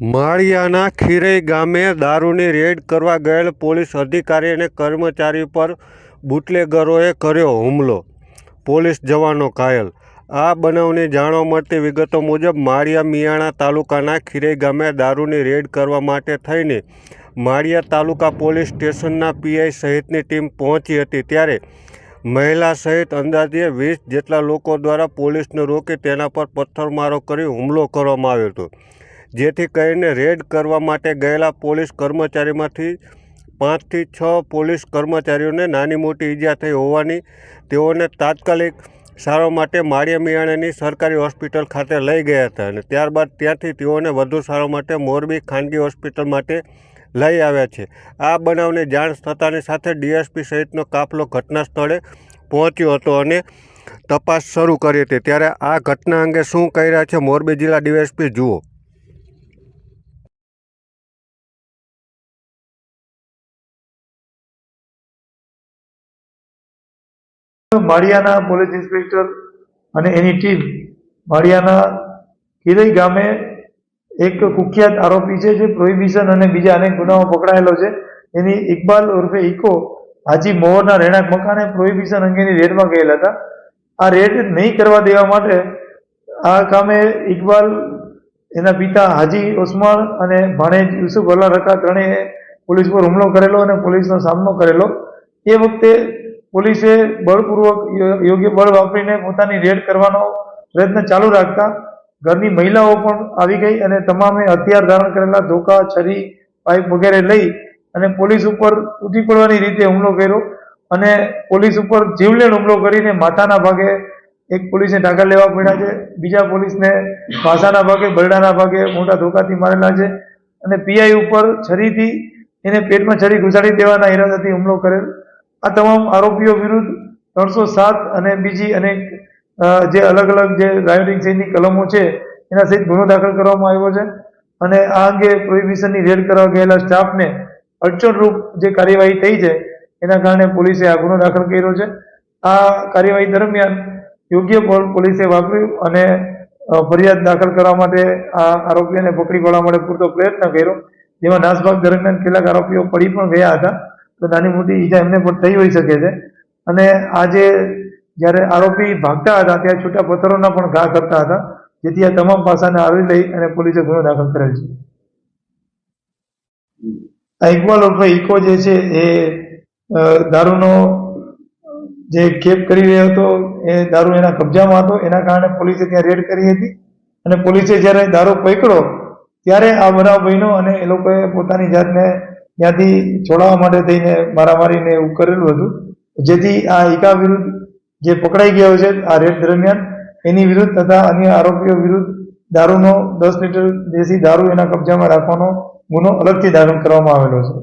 માળિયાના ખીરઈ ગામે દારૂની રેડ કરવા ગયેલ પોલીસ અધિકારી અને કર્મચારી પર બુટલેગરોએ કર્યો હુમલો, પોલીસ જવાનો ઘાયલ। આ બનાવની જાણવા મળતી વિગતો મુજબ માળિયા મિયાણા તાલુકાના ખીરઈ ગામે દારૂની રેડ કરવા માટે થઈને માળિયા તાલુકા પોલીસ સ્ટેશનના પીઆઈ સહિતની ટીમ પહોંચી હતી, ત્યારે મહિલા સહિત અંદાજે 20 જેટલા લોકો દ્વારા પોલીસને રોકી તેના પર પથ્થરમારો કરી હુમલો કરવામાં આવ્યો હતો, જેથી કરીને રેડ કરવા માટે ગયેલા પોલીસ કર્મચારીમાંથી 5 થી 6 પોલીસ કર્મચારીઓને નાની મોટી ઈજા થઈ હોવાની તેઓને તાત્કાલિક સારવાર માટે માળિયા મિયાણાની સરકારી હોસ્પિટલ ખાતે લઈ ગયા હતા અને ત્યારબાદ ત્યાંથી તેઓને વધુ સારવાર માટે મોરબી ખાનગી હોસ્પિટલ માટે લઈ આવ્યા છે। આ બનાવની જાણ થતાની સાથે ડીએસપી સહિતનો કાફલો ઘટના સ્થળે પહોંચ્યો હતો અને તપાસ શરૂ કરી હતી, ત્યારે આ ઘટના અંગે શું કહી રહ્યા છે મોરબી જિલ્લા ડીએસપી જુઓ। માળિયાના પોલીસ ઇન્સ્પેક્ટર અને એની ટીમ માળિયાના ખીરઈ ગામે એક કુખ્યાત આરોપી છે જે પ્રોહિબિશન અને બીજા અનેક ગુનાઓ પકડાયેલો છે, એની ઇકબાલ ઉર્ફે ઇકો હાજી મોહરના રહેણાંક મકાને પ્રોહિબિશન અંગેની રેડમાં ગયેલા હતા। આ રેડ નહીં કરવા દેવા માટે આ કામે ઇકબાલ, એના પિતા હાજી ઓસમાણ અને ભાણેજ યુસુફ અલ્લા રકા ત્રણેય પોલીસ પર હુમલો કરેલો અને પોલીસનો સામનો કરેલો। એ વખતે પોલીસે બળપૂર્વક યોગ્ય બળ વાપરીને પોતાની રેડ કરવાનો પ્રયત્ન ચાલુ રાખતા ઘરની મહિલાઓ પણ આવી ગઈ અને તમામે હથિયાર ધારણ કરેલા ધોકા, છરી, પાઇપ વગેરે લઈ અને પોલીસ ઉપર તૂટી પડવાની રીતે હુમલો કર્યો અને પોલીસ ઉપર જીવલેણ હુમલો કરીને માથાના ભાગે એક પોલીસને ટાંકા લેવા પડ્યા છે, બીજા પોલીસને પાસાના ભાગે, બરડાના ભાગે મોટા ધોકાથી મારેલા છે અને પીઆઈ ઉપર છરીથી એને પેટમાં છરી ઘુસાડી દેવાના ઈરાદાથી હુમલો કરેલ। આ તમામ આરોપીઓ વિરુદ્ધ 307 અને બીજી અનેક જે અલગ અલગ જે રાયોટિંગ સહિતની કલમો છે એના સહિત ગુનો દાખલ કરવામાં આવ્યો છે અને આ અંગે પ્રોહિબિશનની રેડ કરવા ગયેલા સ્ટાફને અડચણરૂપ જે કાર્યવાહી થઈ છે એના કારણે પોલીસે આ ગુનો દાખલ કર્યો છે। આ કાર્યવાહી દરમિયાન યોગ્ય બળ પોલીસે વાપર્યું અને ફરિયાદ દાખલ કરવા માટે આ આરોપીઓને પકડી પાડવા માટે પૂરતો પ્રયત્ન કર્યો, જેમાં નાસભાગ દરમિયાન કેટલાક આરોપીઓ પડી પણ ગયા હતા, તો નાની મોટી ઈજા એમને પણ થઈ હોઈ શકે છે અને આજે જ્યારે આરોપી ભાગતા હતા ત્યારે છૂટા પથ્થરોના પણ ઘા કરતા હતા, જેથી આ તમામ પાસાને આવરી લઈ અને પોલીસે ગુનો દાખલ કરેલ છે। આ ઇકબાલ ઉર્ફે ઇકો જે છે એ દારૂનો જે ખેપ કરી રહ્યો હતો, એ દારૂ એના કબજામાં હતો, એના કારણે પોલીસે ત્યાં રેડ કરી હતી અને પોલીસે જ્યારે દારૂ પકડ્યો ત્યારે આ બનાવ બન્યો અને એ લોકોએ પોતાની જાતને ત્યાંથી છોડાવવા માટે થઈને મારામારીને એવું કરેલું હતું, જેથી આ ઇકા વિરુદ્ધ જે પકડાઈ ગયો છે આ રેડ દરમિયાન એની વિરુદ્ધ તથા અન્ય આરોપીઓ વિરુદ્ધ દારૂનો 10 લીટર દેશી દારૂ એના કબજામાં રાખવાનો ગુનો અલગથી દાખલ કરવામાં આવેલો છે।